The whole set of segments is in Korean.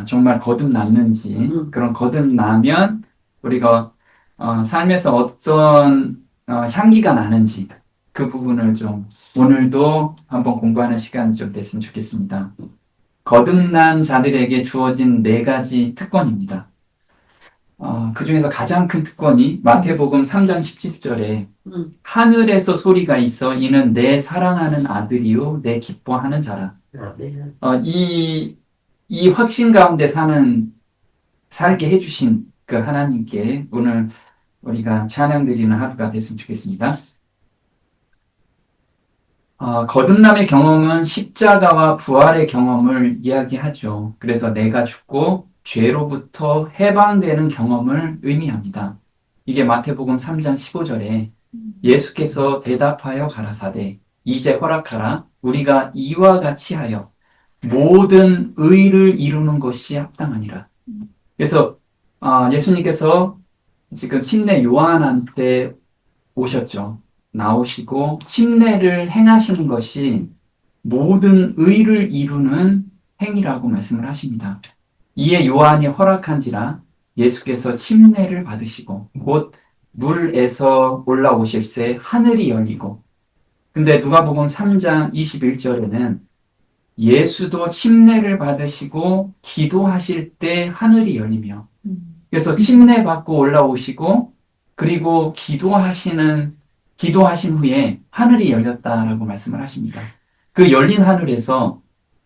정말 거듭났는지, 그런 거듭나면 우리가 삶에서 어떤 향기가 나는지 그 부분을 좀 오늘도 한번 공부하는 시간이 좀 됐으면 좋겠습니다. 거듭난 자들에게 주어진 네 가지 특권입니다. 그 중에서 가장 큰 특권이 마태복음 3장 17절에 하늘에서 소리가 있어 이는 내 사랑하는 아들이요 내 기뻐하는 자라. 이 확신 가운데 살게 해주신 그 하나님께 오늘 우리가 찬양드리는 하루가 됐으면 좋겠습니다. 거듭남의 경험은 십자가와 부활의 경험을 이야기하죠. 그래서 내가 죽고 죄로부터 해방되는 경험을 의미합니다. 이게 마태복음 3장 15절에 예수께서 대답하여 가라사대 이제 허락하라 우리가 이와 같이 하여 모든 의를 이루는 것이 합당하니라. 그래서 예수님께서 지금 침례 요한한테 오셨죠. 나오시고 침례를 행하시는 것이 모든 의를 이루는 행위라고 말씀을 하십니다. 이에 요한이 허락한지라 예수께서 침례를 받으시고 곧 물에서 올라오실새 하늘이 열리고 근데 누가복음 3장 21절에는 예수도 침례를 받으시고 기도하실 때 하늘이 열리며 그래서 침례 받고 올라오시고 그리고 기도하신 후에 하늘이 열렸다라고 말씀을 하십니다. 그 열린 하늘에서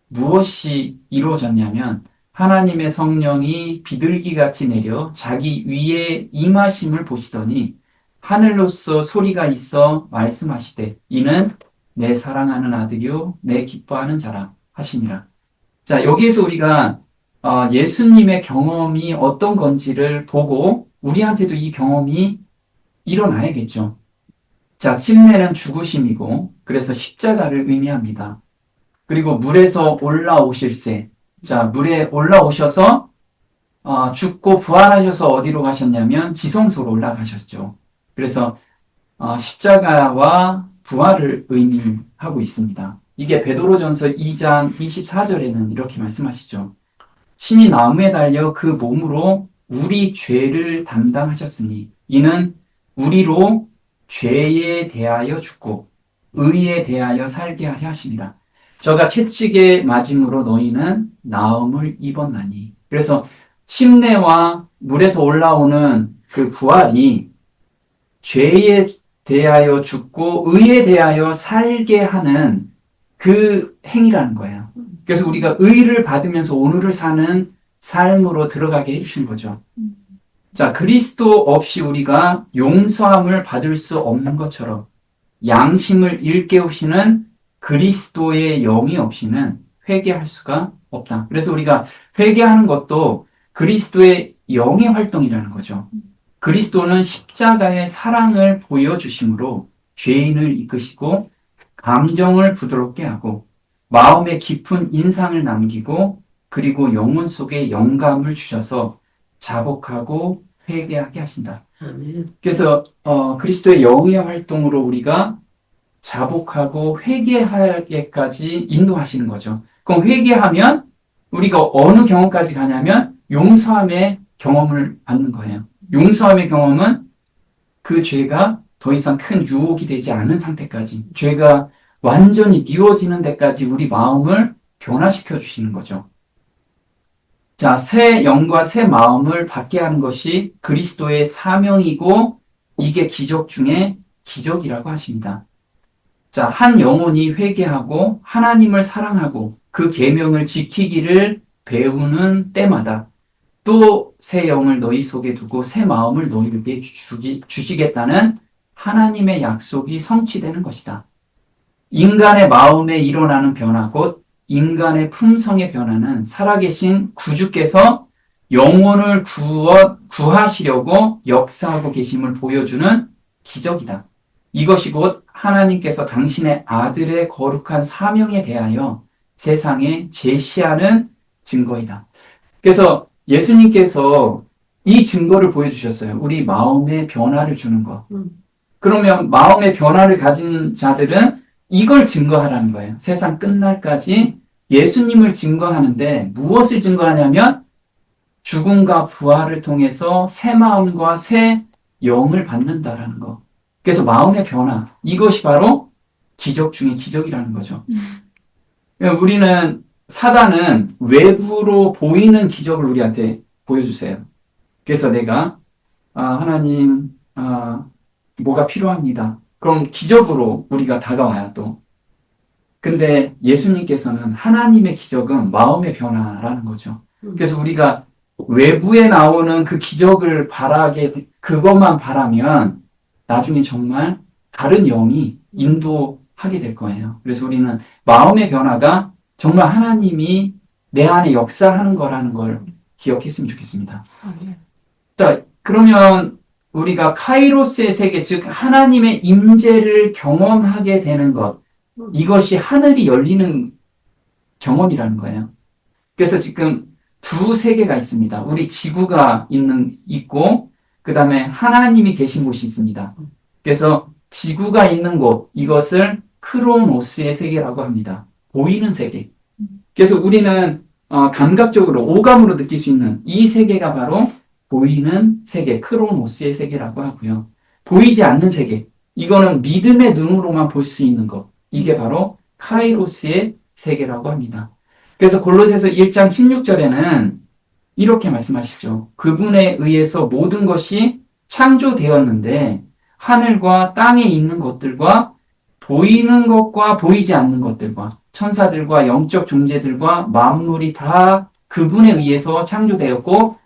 무엇이 이루어졌냐면 하나님의 성령이 비둘기같이 내려 자기 위에 임하심을 보시더니 하늘로서 소리가 있어 말씀하시되 이는 내 사랑하는 아들이요 내 기뻐하는 자라 하시니라. 자, 여기에서 우리가 예수님의 경험이 어떤 건지를 보고 우리한테도 이 경험이 일어나야겠죠. 자, 침례는 죽으심이고 그래서 십자가를 의미합니다. 그리고 물에서 올라오실새. 자, 물에 올라오셔서 죽고 부활하셔서 어디로 가셨냐면 지성소로 올라가셨죠. 그래서 십자가와 부활을 의미하고 있습니다. 이게 베드로전서 2장 24절에는 이렇게 말씀하시죠. 신이 나무에 달려 그 몸으로 우리 죄를 담당하셨으니 이는 우리로 죄에 대하여 죽고 의에 대하여 살게 하려 하심이라. 저가 채찍에 맞음으로 너희는 나음을 입었나니. 그래서 침례와 물에서 올라오는 그 부활이 죄에 대하여 죽고 의에 대하여 살게 하는 그 행위라는 거예요. 그래서 우리가 의를 받으면서 오늘을 사는 삶으로 들어가게 해주신 거죠. 자, 그리스도 없이 우리가 용서함을 받을 수 없는 것처럼 양심을 일깨우시는 그리스도의 영이 없이는 회개할 수가 없다. 그래서 우리가 회개하는 것도 그리스도의 영의 활동이라는 거죠. 그리스도는 십자가의 사랑을 보여주심으로 죄인을 이끄시고 감정을 부드럽게 하고 마음에 깊은 인상을 남기고 그리고 영혼 속에 영감을 주셔서 자복하고 회개하게 하신다. 그래서 그리스도의 영의 활동으로 우리가 자복하고 회개하게까지 인도하시는 거죠. 그럼 회개하면 우리가 어느 경험까지 가냐면 용서함의 경험을 받는 거예요. 용서함의 경험은 그 죄가 더 이상 큰 유혹이 되지 않은 상태까지 죄가 완전히 미워지는 데까지 우리 마음을 변화시켜 주시는 거죠. 자, 새 영과 새 마음을 받게 하는 것이 그리스도의 사명이고 이게 기적 중에 기적이라고 하십니다. 자, 한 영혼이 회개하고 하나님을 사랑하고 그 계명을 지키기를 배우는 때마다 또 새 영을 너희 속에 두고 새 마음을 너희에게 주시겠다는 하나님의 약속이 성취되는 것이다. 인간의 마음에 일어나는 변화, 곧 인간의 품성의 변화는 살아계신 구주께서 영혼을 구하시려고 역사하고 계심을 보여주는 기적이다. 이것이 곧 하나님께서 당신의 아들의 거룩한 사명에 대하여 세상에 제시하는 증거이다. 그래서 예수님께서 이 증거를 보여주셨어요. 우리 마음의 변화를 주는 것. 그러면 마음의 변화를 가진 자들은 이걸 증거하라는 거예요. 세상 끝날까지 예수님을 증거하는데 무엇을 증거하냐면 죽음과 부활을 통해서 새 마음과 새 영을 받는다라는 거. 그래서 마음의 변화. 이것이 바로 기적 중에 기적이라는 거죠. 그러니까 우리는 사단은 외부로 보이는 기적을 우리한테 보여주세요. 그래서 내가 하나님 뭐가 필요합니다. 그럼 기적으로 우리가 다가와요 또. 근데 예수님께서는 하나님의 기적은 마음의 변화라는 거죠. 그래서 우리가 외부에 나오는 그 기적을 그것만 바라면 나중에 정말 다른 영이 인도하게 될 거예요. 그래서 우리는 마음의 변화가 정말 하나님이 내 안에 역사하는 거라는 걸 기억했으면 좋겠습니다. 자, 그러면 우리가 카이로스의 세계, 즉 하나님의 임재를 경험하게 되는 것, 이것이 하늘이 열리는 경험이라는 거예요. 그래서 지금 두 세계가 있습니다. 우리 지구가 있고, 그 다음에 하나님이 계신 곳이 있습니다. 그래서 지구가 있는 곳, 이것을 크로노스의 세계라고 합니다. 보이는 세계. 그래서 우리는 감각적으로, 오감으로 느낄 수 있는 이 세계가 바로 보이는 세계, 크로노스의 세계라고 하고요. 보이지 않는 세계, 이거는 믿음의 눈으로만 볼 수 있는 것. 이게 바로 카이로스의 세계라고 합니다. 그래서 골로새서 1장 16절에는 이렇게 말씀하시죠. 그분에 의해서 모든 것이 창조되었는데 하늘과 땅에 있는 것들과 보이는 것과 보이지 않는 것들과 천사들과 영적 존재들과 만물이 다 그분에 의해서 창조되었고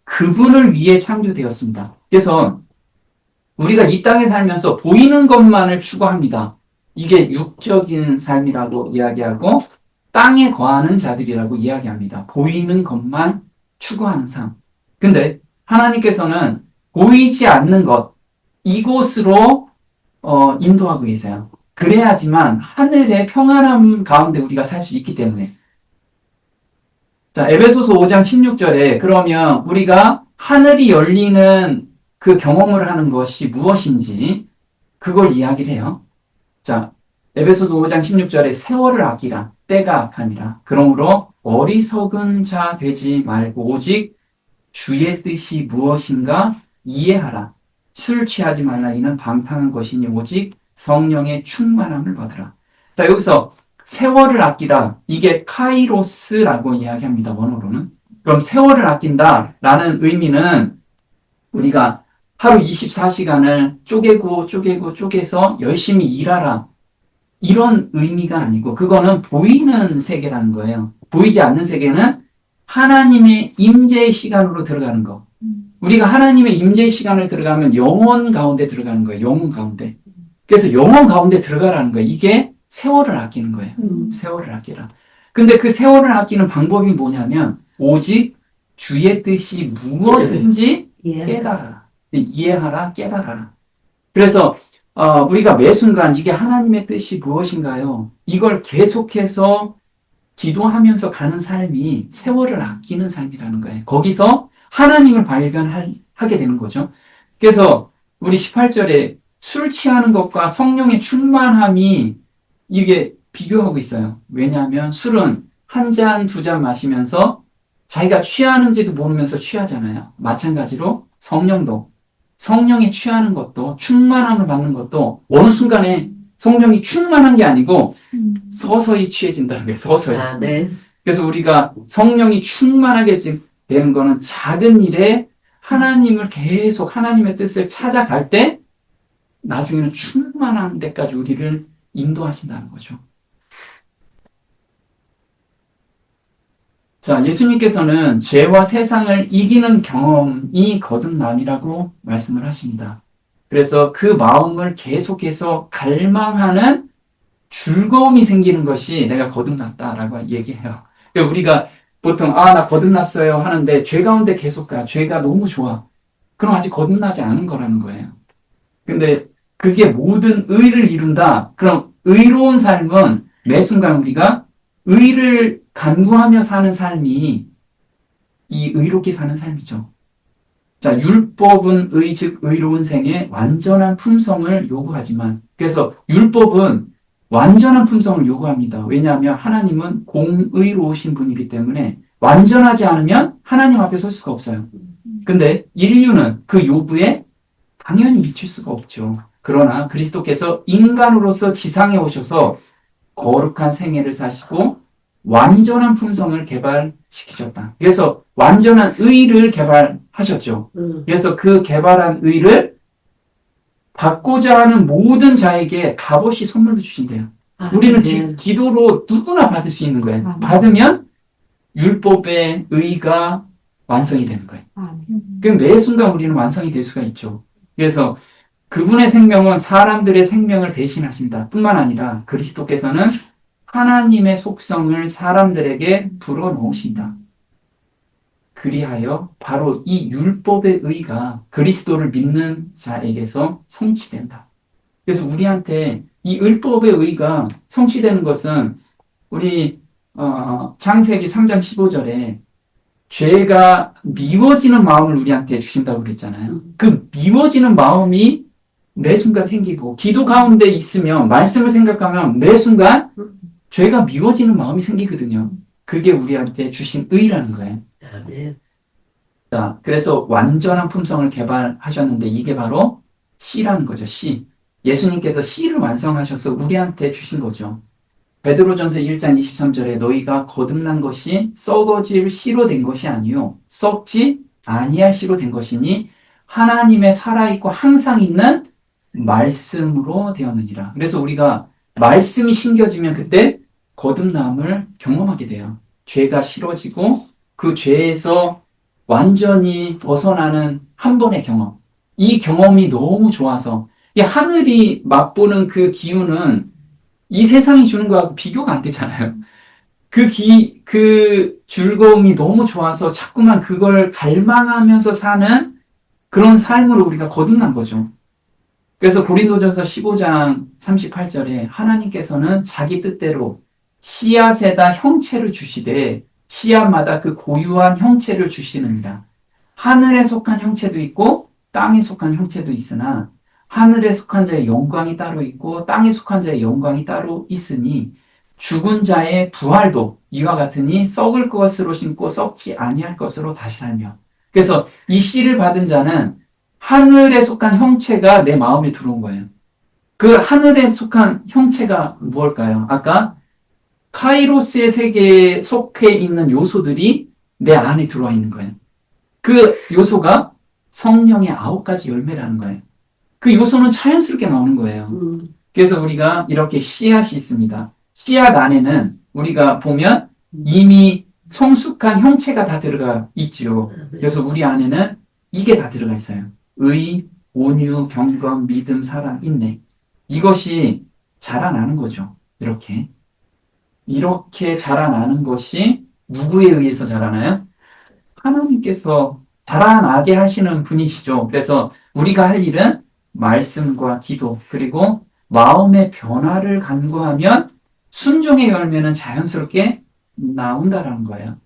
그분을 위해 창조되었습니다. 그래서 우리가 이 땅에 살면서 보이는 것만을 추구합니다. 이게 육적인 삶이라고 이야기하고 땅에 거하는 자들이라고 이야기합니다. 보이는 것만 추구하는 삶. 근데 하나님께서는 보이지 않는 것, 이곳으로 인도하고 계세요. 그래야지만 하늘의 평안함 가운데 우리가 살 수 있기 때문에. 자, 에베소서 5장 16절에 그러면 우리가 하늘이 열리는 그 경험을 하는 것이 무엇인지 그걸 이야기를 해요. 자, 에베소서 5장 16절에 세월을 아끼라 때가 악하니라. 그러므로 어리석은 자 되지 말고 오직 주의 뜻이 무엇인가 이해하라. 술 취하지 말라. 이는 방탕한 것이니 오직 성령의 충만함을 받으라. 자, 여기서 세월을 아끼라. 이게 카이로스라고 이야기합니다. 원어로는. 그럼 세월을 아낀다라는 의미는 우리가 하루 24시간을 쪼개서 열심히 일하라. 이런 의미가 아니고 그거는 보이는 세계라는 거예요. 보이지 않는 세계는 하나님의 임재의 시간으로 들어가는 거. 우리가 하나님의 임재의 시간을 들어가면 영혼 가운데 들어가는 거예요. 영혼 가운데. 그래서 영혼 가운데 들어가라는 거예요. 이게 세월을 아끼는 거예요. 세월을 아끼라. 근데 그 세월을 아끼는 방법이 뭐냐면 오직 주의 뜻이 무엇인지 깨달아라. 이해하라, 깨달아라. 그래서 우리가 매 순간 이게 하나님의 뜻이 무엇인가요? 이걸 계속해서 기도하면서 가는 삶이 세월을 아끼는 삶이라는 거예요. 거기서 하나님을 발견하게 되는 거죠. 그래서 우리 18절에 술 취하는 것과 성령의 충만함이 이게 비교하고 있어요. 왜냐하면 술은 한 잔, 두 잔 마시면서 자기가 취하는지도 모르면서 취하잖아요. 마찬가지로 성령도 성령에 취하는 것도 충만함을 받는 것도 어느 순간에 성령이 충만한 게 아니고 서서히 취해진다는 거예요. 서서히. 네. 그래서 우리가 성령이 충만하게 되는 거는 작은 일에 하나님을 계속 하나님의 뜻을 찾아갈 때 나중에는 충만한 데까지 우리를 인도하신다는 거죠. 자, 예수님께서는 죄와 세상을 이기는 경험이 거듭남이라고 말씀을 하십니다. 그래서 그 마음을 계속해서 갈망하는 즐거움이 생기는 것이 내가 거듭났다라고 얘기해요. 그러니까 우리가 보통 나 거듭났어요 하는데 죄 가운데 계속 가. 죄가 너무 좋아. 그럼 아직 거듭나지 않은 거라는 거예요. 근데 그게 모든 의를 이룬다. 그럼 의로운 삶은 매 순간 우리가 의를 간구하며 사는 삶이 이 의롭게 사는 삶이죠. 자, 율법은 즉 의로운 생에 완전한 품성을 요구하지만 그래서 율법은 완전한 품성을 요구합니다. 왜냐하면 하나님은 공의로우신 분이기 때문에 완전하지 않으면 하나님 앞에 설 수가 없어요. 근데 인류는 그 요구에 당연히 미칠 수가 없죠. 그러나 그리스도께서 인간으로서 지상에 오셔서 거룩한 생애를 사시고 완전한 품성을 개발시키셨다. 그래서 완전한 의를 개발하셨죠. 그래서 그 개발한 의를 받고자 하는 모든 자에게 값없이 선물로 주신대요. 우리는 기도로 누구나 받을 수 있는 거예요. 받으면 율법의 의가 완성이 되는 거예요. 그럼 매 순간 우리는 완성이 될 수가 있죠. 그래서 그분의 생명은 사람들의 생명을 대신하신다 뿐만 아니라 그리스도께서는 하나님의 속성을 사람들에게 불어넣으신다. 그리하여 바로 이 율법의 의가 그리스도를 믿는 자에게서 성취된다. 그래서 우리한테 이 율법의 의가 성취되는 것은 우리 창세기 3장 15절에 죄가 미워지는 마음을 우리한테 주신다고 그랬잖아요. 그 미워지는 마음이 매 순간 생기고 기도 가운데 있으면 말씀을 생각하면 매 순간 죄가 미워지는 마음이 생기거든요. 그게 우리한테 주신 의라는 거예요. 자, 그래서 완전한 품성을 개발하셨는데 이게 바로 씨라는 거죠. 씨. 예수님께서 씨를 완성하셔서 우리한테 주신 거죠. 베드로전서 1장 23절에 너희가 거듭난 것이 썩어질 씨로 된 것이 아니요 썩지 아니할 씨로 된 것이니 하나님의 살아있고 항상 있는 말씀으로 되었느니라. 그래서 우리가 말씀이 심겨지면 그때 거듭남을 경험하게 돼요. 죄가 싫어지고 그 죄에서 완전히 벗어나는 한 번의 경험. 이 경험이 너무 좋아서 이 하늘이 맛보는 그 기운은 이 세상이 주는 거하고 비교가 안 되잖아요. 그 즐거움이 너무 좋아서 자꾸만 그걸 갈망하면서 사는 그런 삶으로 우리가 거듭난 거죠. 그래서 고린도전서 15장 38절에 하나님께서는 자기 뜻대로 씨앗에다 형체를 주시되 씨앗마다 그 고유한 형체를 주시느니라. 하늘에 속한 형체도 있고 땅에 속한 형체도 있으나 하늘에 속한 자의 영광이 따로 있고 땅에 속한 자의 영광이 따로 있으니 죽은 자의 부활도 이와 같으니 썩을 것으로 심고 썩지 아니할 것으로 다시 살며. 그래서 이 씨를 받은 자는 하늘에 속한 형체가 내 마음에 들어온 거예요. 그 하늘에 속한 형체가 무엇일까요? 아까 카이로스의 세계에 속해 있는 요소들이 내 안에 들어와 있는 거예요. 그 요소가 성령의 9가지 열매라는 거예요. 그 요소는 자연스럽게 나오는 거예요. 그래서 우리가 이렇게 씨앗이 있습니다. 씨앗 안에는 우리가 보면 이미 성숙한 형체가 다 들어가 있죠. 그래서 우리 안에는 이게 다 들어가 있어요. 의, 온유, 경건, 믿음, 사랑, 인내. 이것이 자라나는 거죠. 이렇게 자라나는 것이 누구에 의해서 자라나요? 하나님께서 자라나게 하시는 분이시죠. 그래서 우리가 할 일은 말씀과 기도 그리고 마음의 변화를 간구하면 순종의 열매는 자연스럽게 나온다라는 거예요.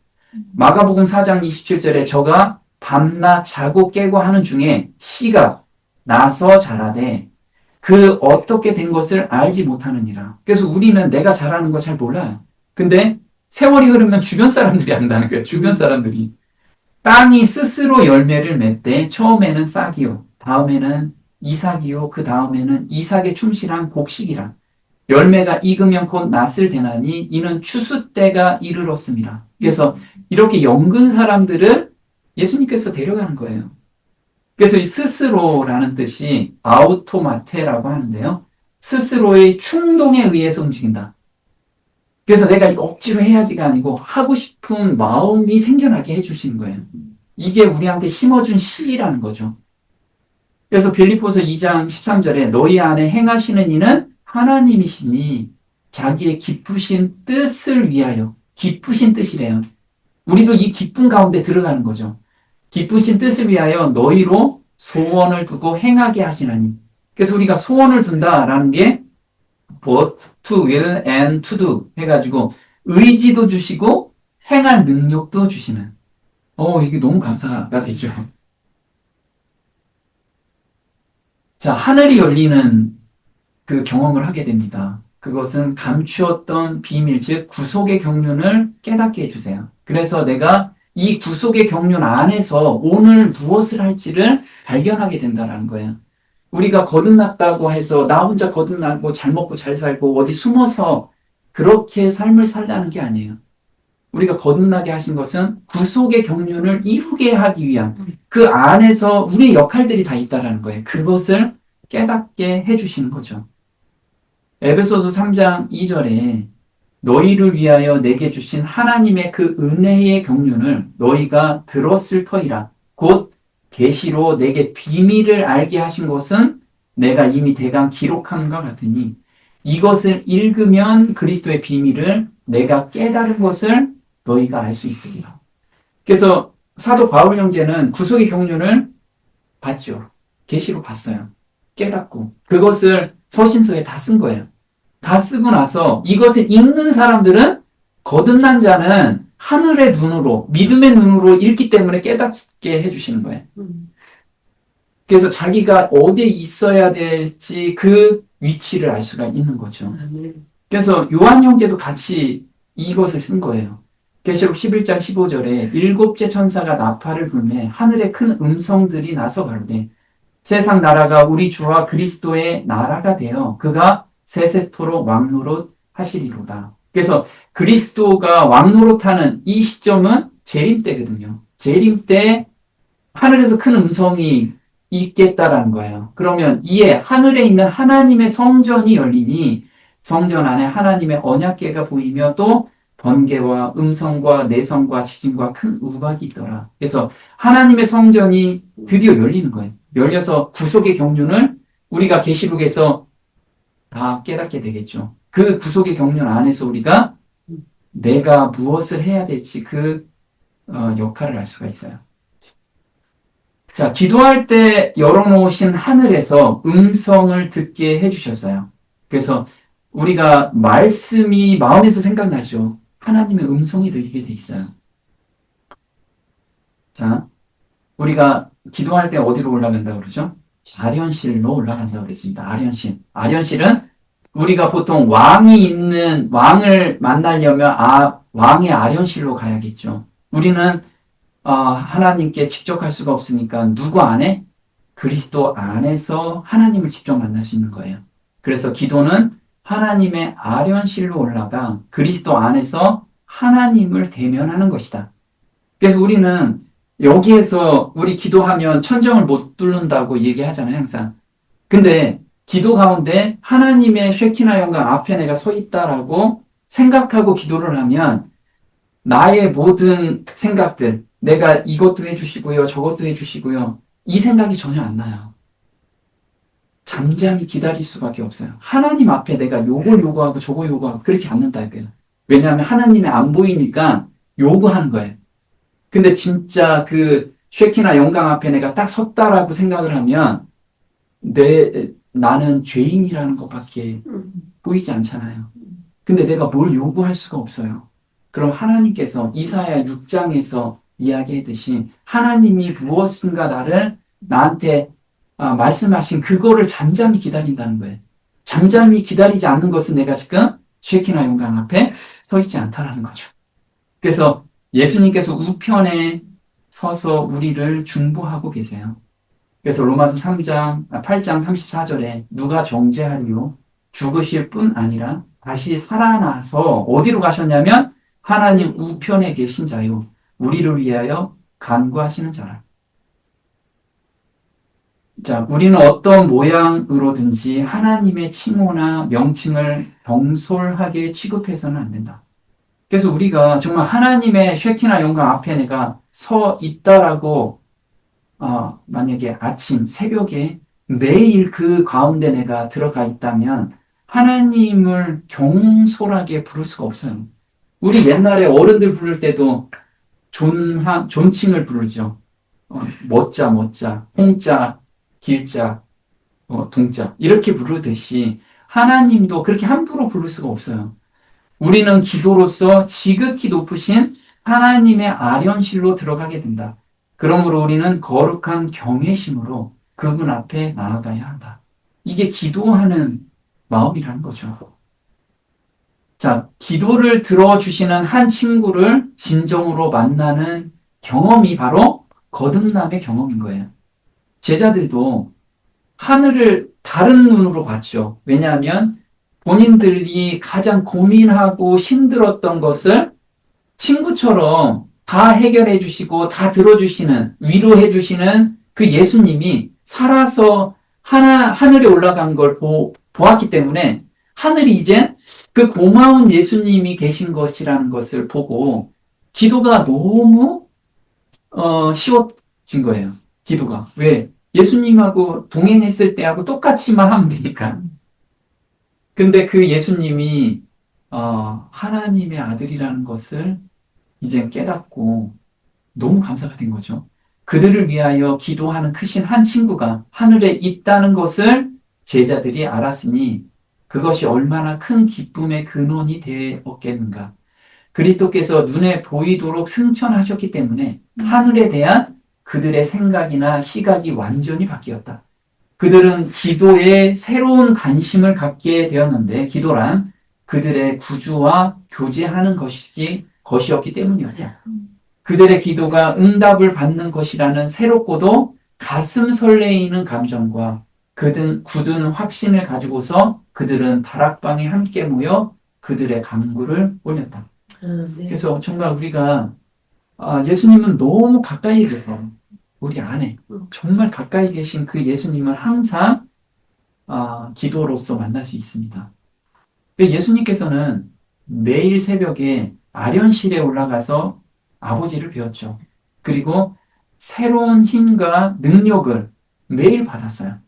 마가복음 4장 27절에 저가 밤낮 자고 깨고 하는 중에 씨가 나서 자라되 그 어떻게 된 것을 알지 못하느니라. 그래서 우리는 내가 잘하는 거 잘 몰라요. 근데 세월이 흐르면 주변 사람들이 안다는 거예요. 주변 사람들이. 땅이 스스로 열매를 맺되 처음에는 싹이요. 다음에는 이삭이요. 그 다음에는 이삭에 충실한 곡식이라. 열매가 익으면 곧 낫을 되나니 이는 추수 때가 이르렀습니다. 그래서 이렇게 연근 사람들을 예수님께서 데려가는 거예요. 그래서 이 스스로라는 뜻이 아우토마테라고 하는데요. 스스로의 충동에 의해서 움직인다. 그래서 내가 이거 억지로 해야지가 아니고 하고 싶은 마음이 생겨나게 해주시는 거예요. 이게 우리한테 심어준 씨라는 거죠. 그래서 빌립보서 2장 13절에 너희 안에 행하시는 이는 하나님이시니 자기의 기쁘신 뜻을 위하여 기쁘신 뜻이래요. 우리도 이 기쁨 가운데 들어가는 거죠. 기쁘신 뜻을 위하여 너희로 소원을 두고 행하게 하시나니. 그래서 우리가 소원을 둔다라는 게 both to will and to do 해가지고 의지도 주시고 행할 능력도 주시는. 이게 너무 감사가 되죠. 자, 하늘이 열리는 그 경험을 하게 됩니다. 그것은 감추었던 비밀, 즉 구속의 경륜을 깨닫게 해주세요. 그래서 내가 이 구속의 경륜 안에서 오늘 무엇을 할지를 발견하게 된다는 거예요. 우리가 거듭났다고 해서 나 혼자 거듭나고 잘 먹고 잘 살고 어디 숨어서 그렇게 삶을 살라는 게 아니에요. 우리가 거듭나게 하신 것은 구속의 경륜을 이루게 하기 위한 그 안에서 우리의 역할들이 다 있다는 거예요. 그것을 깨닫게 해주시는 거죠. 에베소서 3장 2절에 너희를 위하여 내게 주신 하나님의 그 은혜의 경륜을 너희가 들었을 터이라. 곧 계시로 내게 비밀을 알게 하신 것은 내가 이미 대강 기록함과 같으니 이것을 읽으면 그리스도의 비밀을 내가 깨달은 것을 너희가 알 수 있으리라. 그래서 사도 바울 형제는 구속의 경륜을 봤죠. 계시로 봤어요. 깨닫고 그것을 서신서에 다 쓴 거예요. 다 쓰고 나서 이것을 읽는 사람들은 거듭난 자는 하늘의 눈으로 믿음의 눈으로 읽기 때문에 깨닫게 해주시는 거예요. 그래서 자기가 어디에 있어야 될지 그 위치를 알 수가 있는 거죠. 그래서 요한 형제도 같이 이것을 쓴 거예요. 계시록 11장 15절에 일곱째 천사가 나팔을 불매 하늘에 큰 음성들이 나서 가로되 세상 나라가 우리 주와 그리스도의 나라가 되어 그가 세세토록 왕노릇 하시리로다. 그래서 그리스도가 왕노릇하는 이 시점은 재림 때거든요. 재림 때 하늘에서 큰 음성이 있겠다라는 거예요. 그러면 이에 하늘에 있는 하나님의 성전이 열리니 성전 안에 하나님의 언약궤가 보이며 또 번개와 음성과 내성과 지진과 큰 우박이 있더라. 그래서 하나님의 성전이 드디어 열리는 거예요. 열려서 구속의 경륜을 우리가 계시록에서 다 깨닫게 되겠죠. 그 구속의 경륜 안에서 우리가 내가 무엇을 해야 될지 그 역할을 알 수가 있어요. 자, 기도할 때 열어놓으신 하늘에서 음성을 듣게 해주셨어요. 그래서 우리가 말씀이 마음에서 생각나죠. 하나님의 음성이 들리게 돼 있어요. 자, 우리가 기도할 때 어디로 올라간다고 그러죠? 아련실로 올라간다고 그랬습니다. 아련실. 아련실은 우리가 보통 왕이 있는 왕을 만나려면 왕의 아련실로 가야겠죠. 우리는 하나님께 직접 갈 수가 없으니까 누구 안에? 그리스도 안에서 하나님을 직접 만날 수 있는 거예요. 그래서 기도는 하나님의 아련실로 올라가 그리스도 안에서 하나님을 대면하는 것이다. 그래서 우리는 여기에서 우리 기도하면 천정을 못 뚫는다고 얘기하잖아요, 항상. 근데 기도 가운데 하나님의 쉐키나 영광 앞에 내가 서 있다라고 생각하고 기도를 하면 나의 모든 생각들, 내가 이것도 해주시고요, 저것도 해주시고요, 이 생각이 전혀 안 나요. 잠잠히 기다릴 수밖에 없어요. 하나님 앞에 내가 요걸 요구하고 저거 요구하고 그렇지 않는다 이거예요. 왜냐하면 하나님이 안 보이니까 요구하는 거예요. 근데 진짜 그 쉐키나 영광 앞에 내가 딱 섰다라고 생각을 하면 나는 죄인이라는 것밖에 보이지 않잖아요. 근데 내가 뭘 요구할 수가 없어요. 그럼 하나님께서 이사야 6장에서 이야기했듯이 하나님이 무엇인가 나한테 말씀하신 그거를 잠잠히 기다린다는 거예요. 잠잠히 기다리지 않는 것은 내가 지금 쉐키나 영광 앞에 서 있지 않다라는 거죠. 그래서 예수님께서 우편에 서서 우리를 중보하고 계세요. 그래서 로마서 8장 34절에 누가 정죄하리요? 죽으실 뿐 아니라 다시 살아나서 어디로 가셨냐면 하나님 우편에 계신 자요. 우리를 위하여 간구하시는 자라. 자, 우리는 어떤 모양으로든지 하나님의 칭호나 명칭을 경솔하게 취급해서는 안 된다. 그래서 우리가 정말 하나님의 쉐키나 영광 앞에 내가 서 있다라고 만약에 아침, 새벽에 매일 그 가운데 내가 들어가 있다면 하나님을 경솔하게 부를 수가 없어요. 우리 옛날에 어른들 부를 때도 존칭을 부르죠. 멋자, 홍자, 길자, 동자 이렇게 부르듯이 하나님도 그렇게 함부로 부를 수가 없어요. 우리는 기도로서 지극히 높으신 하나님의 아련실로 들어가게 된다. 그러므로 우리는 거룩한 경외심으로 그분 앞에 나아가야 한다. 이게 기도하는 마음이라는 거죠. 자, 기도를 들어주시는 한 친구를 진정으로 만나는 경험이 바로 거듭남의 경험인 거예요. 제자들도 하늘을 다른 눈으로 봤죠. 왜냐하면 본인들이 가장 고민하고 힘들었던 것을 친구처럼 다 해결해 주시고 다 들어주시는, 위로해 주시는 그 예수님이 살아서 하늘에 올라간 걸 보았기 때문에 하늘이 이제 그 고마운 예수님이 계신 것이라는 것을 보고 기도가 너무 쉬워진 거예요. 기도가. 왜? 예수님하고 동행했을 때하고 똑같이만 하면 되니까. 근데 그 예수님이 하나님의 아들이라는 것을 이제 깨닫고 너무 감사가 된 거죠. 그들을 위하여 기도하는 크신 한 친구가 하늘에 있다는 것을 제자들이 알았으니 그것이 얼마나 큰 기쁨의 근원이 되었겠는가. 그리스도께서 눈에 보이도록 승천하셨기 때문에 하늘에 대한 그들의 생각이나 시각이 완전히 바뀌었다. 그들은 기도에 새로운 관심을 갖게 되었는데 기도란 그들의 구주와 교제하는 것이었기 때문이었다. 그들의 기도가 응답을 받는 것이라는 새롭고도 가슴 설레이는 감정과 굳은 확신을 가지고서 그들은 다락방에 함께 모여 그들의 간구를 올렸다. 네. 그래서 정말 우리가 예수님은 너무 가까이 계세요. 우리 안에 정말 가까이 계신 그 예수님을 항상 기도로서 만날 수 있습니다. 예수님께서는 매일 새벽에 아련실에 올라가서 아버지를 배웠죠. 그리고 새로운 힘과 능력을 매일 받았어요.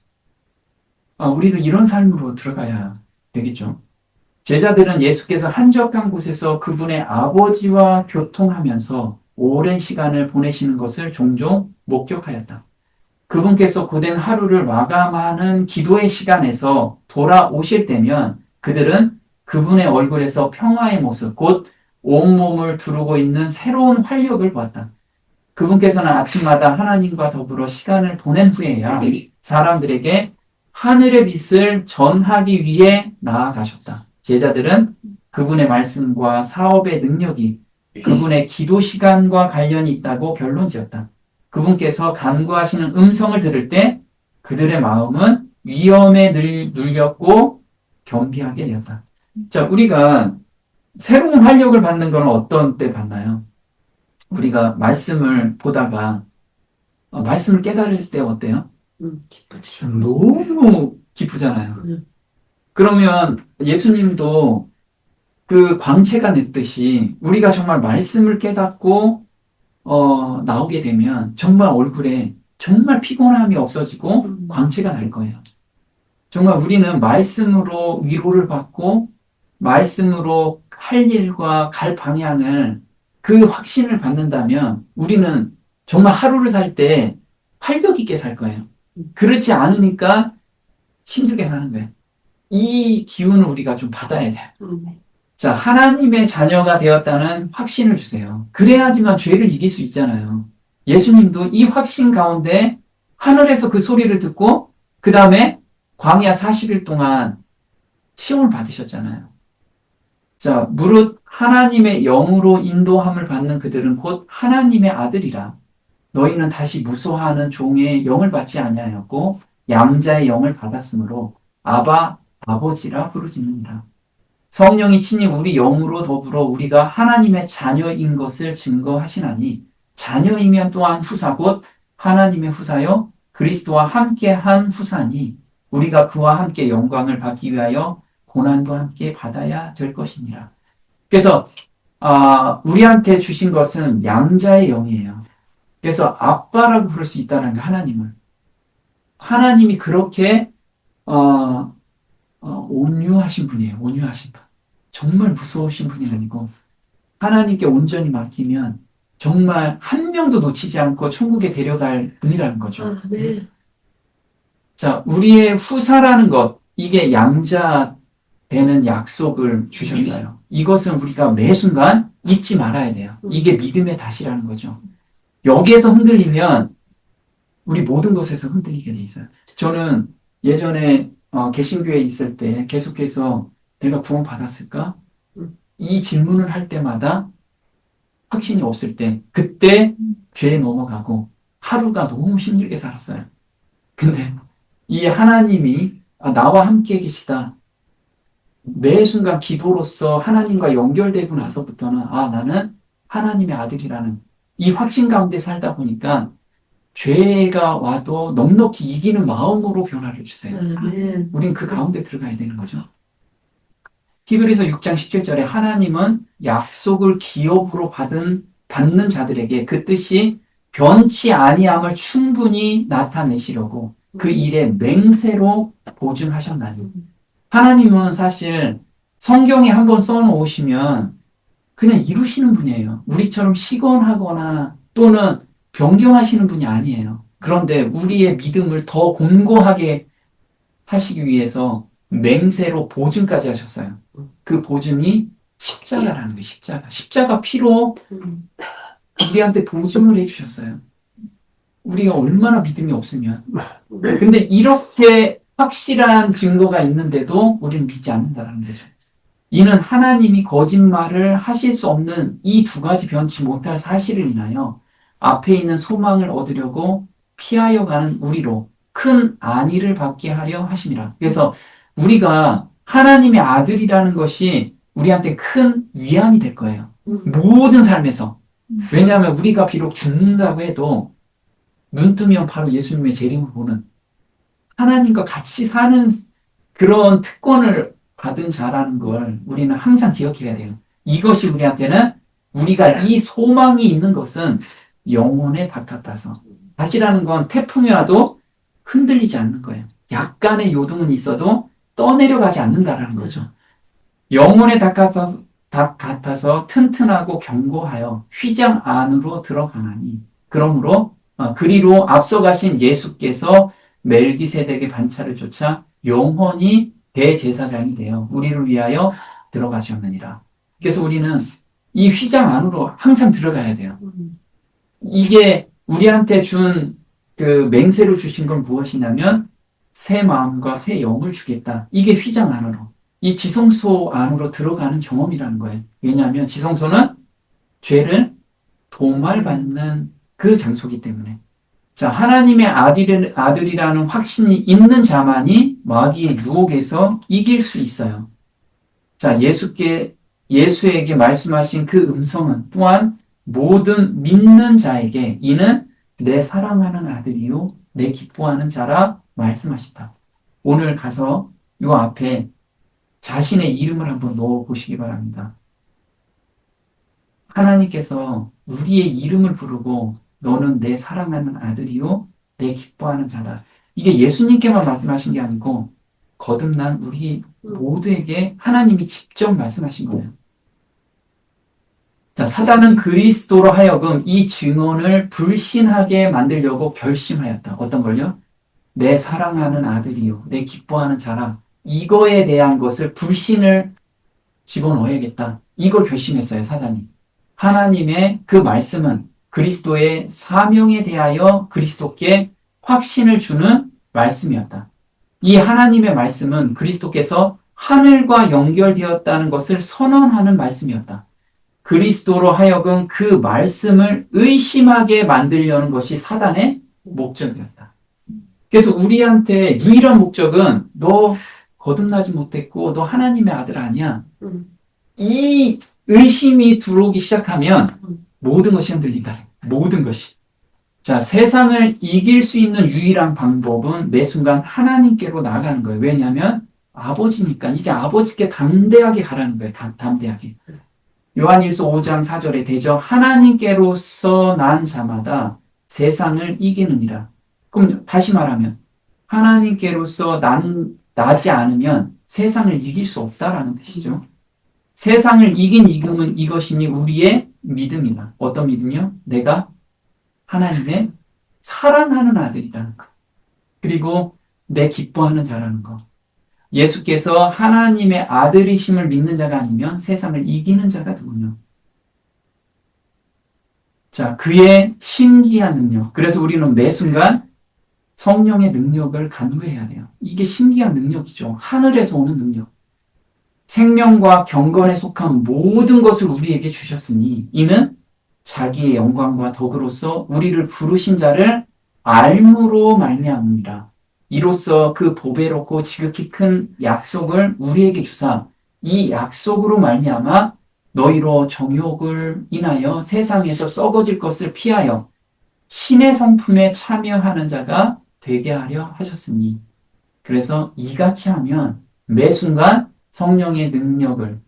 우리도 이런 삶으로 들어가야 되겠죠. 제자들은 예수께서 한적한 곳에서 그분의 아버지와 교통하면서 오랜 시간을 보내시는 것을 종종 목격하였다. 그분께서 고된 하루를 마감하는 기도의 시간에서 돌아오실 때면 그들은 그분의 얼굴에서 평화의 모습, 곧 온몸을 두르고 있는 새로운 활력을 보았다. 그분께서는 아침마다 하나님과 더불어 시간을 보낸 후에야 사람들에게 하늘의 빛을 전하기 위해 나아가셨다. 제자들은 그분의 말씀과 사업의 능력이 그분의 기도 시간과 관련이 있다고 결론지었다. 그분께서 간구하시는 음성을 들을 때 그들의 마음은 위험에 눌렸고 겸비하게 되었다. 자, 우리가 새로운 활력을 받는 건 어떤 때 받나요? 우리가 말씀을 보다가 말씀을 깨달을 때 어때요? 기쁘죠. 너무 기쁘잖아요. 그러면 예수님도 그 광채가 냈듯이 우리가 정말 말씀을 깨닫고 나오게 되면 정말 얼굴에 정말 피곤함이 없어지고 광채가 날 거예요. 정말 우리는 말씀으로 위로를 받고 말씀으로 할 일과 갈 방향을 그 확신을 받는다면 우리는 정말 하루를 살 때 활력 있게 살 거예요. 그렇지 않으니까 힘들게 사는 거예요. 이 기운을 우리가 좀 받아야 돼요. 자, 하나님의 자녀가 되었다는 확신을 주세요. 그래야지만 죄를 이길 수 있잖아요. 예수님도 이 확신 가운데 하늘에서 그 소리를 듣고 그 다음에 광야 40일 동안 시험을 받으셨잖아요. 자, 무릇 하나님의 영으로 인도함을 받는 그들은 곧 하나님의 아들이라. 너희는 다시 무소하는 종의 영을 받지 아니하였고 양자의 영을 받았으므로 아바 아버지라 부르짖느니라. 성령이 친히 우리 영으로 더불어 우리가 하나님의 자녀인 것을 증거하시나니 자녀이면 또한 후사 곧 하나님의 후사요 그리스도와 함께한 후사니 우리가 그와 함께 영광을 받기 위하여 고난도 함께 받아야 될 것이니라. 그래서 우리한테 주신 것은 양자의 영이에요. 그래서 아빠라고 부를 수 있다는 게 하나님을. 하나님이 그렇게 온유하신 분이에요. 온유하신 분. 정말 무서우신 분이 아니고 하나님께 온전히 맡기면 정말 한 명도 놓치지 않고 천국에 데려갈 분이라는 거죠. 네. 자, 우리의 후사라는 것, 이게 양자 되는 약속을 주셨어요. 이것은 우리가 매 순간 잊지 말아야 돼요. 이게 믿음의 다시라는 거죠. 여기에서 흔들리면 우리 모든 것에서 흔들리게 돼 있어요. 저는 예전에 개신교에 있을 때 계속해서 내가 구원 받았을까? 이 질문을 할 때마다 확신이 없을 때, 그때 죄에 넘어가고 하루가 너무 힘들게 살았어요. 근데 이 하나님이 나와 함께 계시다. 매 순간 기도로서 하나님과 연결되고 나서부터는 나는 하나님의 아들이라는 이 확신 가운데 살다 보니까 죄가 와도 넉넉히 이기는 마음으로 변화를 주세요. 우린 그 가운데 들어가야 되는 거죠. 히브리서 6장 17절에 하나님은 약속을 기업으로 받는 자들에게 그 뜻이 변치 아니함을 충분히 나타내시려고 그 일에 맹세로 보증하셨나니. 하나님은 사실 성경에 한번 써놓으시면 그냥 이루시는 분이에요. 우리처럼 시건하거나 또는 변경하시는 분이 아니에요. 그런데 우리의 믿음을 더 견고하게 하시기 위해서 맹세로 보증까지 하셨어요. 그 보증이 십자가라는 거예요. 십자가. 십자가 피로 우리한테 보증을 해주셨어요. 우리가 얼마나 믿음이 없으면. 근데 이렇게 확실한 증거가 있는데도 우리는 믿지 않는다는 거죠. 이는 하나님이 거짓말을 하실 수 없는 이 두 가지 변치 못할 사실을 인하여 앞에 있는 소망을 얻으려고 피하여 가는 우리로 큰 안위를 받게 하려 하심이라. 그래서 우리가 하나님의 아들이라는 것이 우리한테 큰 위안이 될 거예요. 모든 삶에서. 왜냐하면 우리가 비록 죽는다고 해도 눈 뜨면 바로 예수님의 재림을 보는 하나님과 같이 사는 그런 특권을 받은 자라는 걸 우리는 항상 기억해야 돼요. 이것이 우리한테는 우리가 이 소망이 있는 것은 영혼에 닥같아서 다시라는 건 태풍이 와도 흔들리지 않는 거예요. 약간의 요동은 있어도 떠내려가지 않는다라는 거죠. 영혼에 닥같아서 튼튼하고 견고하여 휘장 안으로 들어가나니 그러므로 그리로 앞서가신 예수께서 멜기세덱의 반차를 쫓아 영원히 대제사장이 되어 우리를 위하여 들어가셨느니라. 그래서 우리는 이 휘장 안으로 항상 들어가야 돼요. 이게 우리한테 준 그 맹세로 주신 건 무엇이냐면 새 마음과 새 영을 주겠다. 이게 휘장 안으로. 이 지성소 안으로 들어가는 경험이라는 거예요. 왜냐하면 지성소는 죄를 도말받는 그 장소이기 때문에. 자, 하나님의 아들이라는 확신이 있는 자만이 마귀의 유혹에서 이길 수 있어요. 자, 예수에게 말씀하신 그 음성은 또한 모든 믿는 자에게 이는 내 사랑하는 아들이요, 내 기뻐하는 자라 말씀하시다. 오늘 가서 요 앞에 자신의 이름을 한번 넣어 보시기 바랍니다. 하나님께서 우리의 이름을 부르고 너는 내 사랑하는 아들이요 내 기뻐하는 자다. 이게 예수님께만 말씀하신 게 아니고 거듭난 우리 모두에게 하나님이 직접 말씀하신 거예요. 자, 사단은 그리스도로 하여금 이 증언을 불신하게 만들려고 결심하였다. 어떤 걸요? 내 사랑하는 아들이요 내 기뻐하는 자라. 이거에 대한 것을 불신을 집어넣어야겠다. 이걸 결심했어요, 사단이. 하나님의 그 말씀은 그리스도의 사명에 대하여 그리스도께 확신을 주는 말씀이었다. 이 하나님의 말씀은 그리스도께서 하늘과 연결되었다는 것을 선언하는 말씀이었다. 그리스도로 하여금 그 말씀을 의심하게 만들려는 것이 사단의 목적이었다. 그래서 우리한테 유일한 목적은 너 거듭나지 못했고 너 하나님의 아들 아니야. 이 의심이 들어오기 시작하면 모든 것이 흔들린다. 모든 것이. 자, 세상을 이길 수 있는 유일한 방법은 매 순간 하나님께로 나아가는 거예요. 왜냐하면 아버지니까 이제 아버지께 담대하게 가라는 거예요. 담대하게. 요한일서 5장 4절에 대저 하나님께로서 난 자마다 세상을 이기느니라. 그럼 다시 말하면 하나님께로서 나지 않으면 세상을 이길 수 없다라는 뜻이죠. 세상을 이긴 이금은 이것이니 우리의 믿음이다. 어떤 믿음이요? 내가 하나님의 사랑하는 아들이라는 것. 그리고 내 기뻐하는 자라는 것. 예수께서 하나님의 아들이심을 믿는 자가 아니면 세상을 이기는 자가 누구냐? 자, 그의 신기한 능력. 그래서 우리는 매 순간 성령의 능력을 간구해야 돼요. 이게 신기한 능력이죠. 하늘에서 오는 능력. 생명과 경건에 속한 모든 것을 우리에게 주셨으니 이는 자기의 영광과 덕으로서 우리를 부르신 자를 알므로 말미암음이라. 이로써 그 보배롭고 지극히 큰 약속을 우리에게 주사 이 약속으로 말미암아 너희로 정욕을 인하여 세상에서 썩어질 것을 피하여 신의 성품에 참여하는 자가 되게 하려 하셨으니. 그래서 이같이 하면 매 순간 성령의 능력을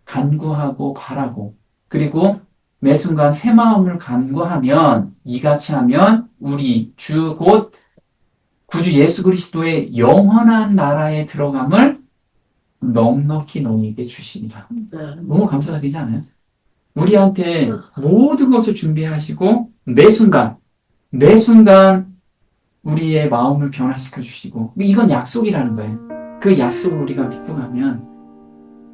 간구하고 바라고, 그리고 매 순간 새 마음을 간구하면, 이같이 하면 우리 주 곧 구주 예수 그리스도의 영원한 나라에 들어감을 넉넉히 너희에게 주시리라. 너무 감사하지 않아요? 우리한테 모든 것을 준비하시고 매 순간 우리의 마음을 변화시켜 주시고, 이건 약속이라는 거예요. 그 약속을 우리가 믿고 가면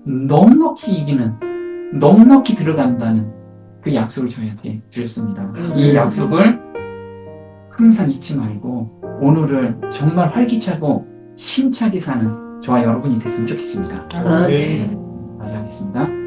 넉넉히 이기는, 넉넉히 들어간다는 그 약속을 저희한테 주셨습니다. 이 약속을 항상 잊지 말고 오늘을 정말 활기차고 힘차게 사는 저와 여러분이 됐으면 좋겠습니다. 네. 마저 하겠습니다.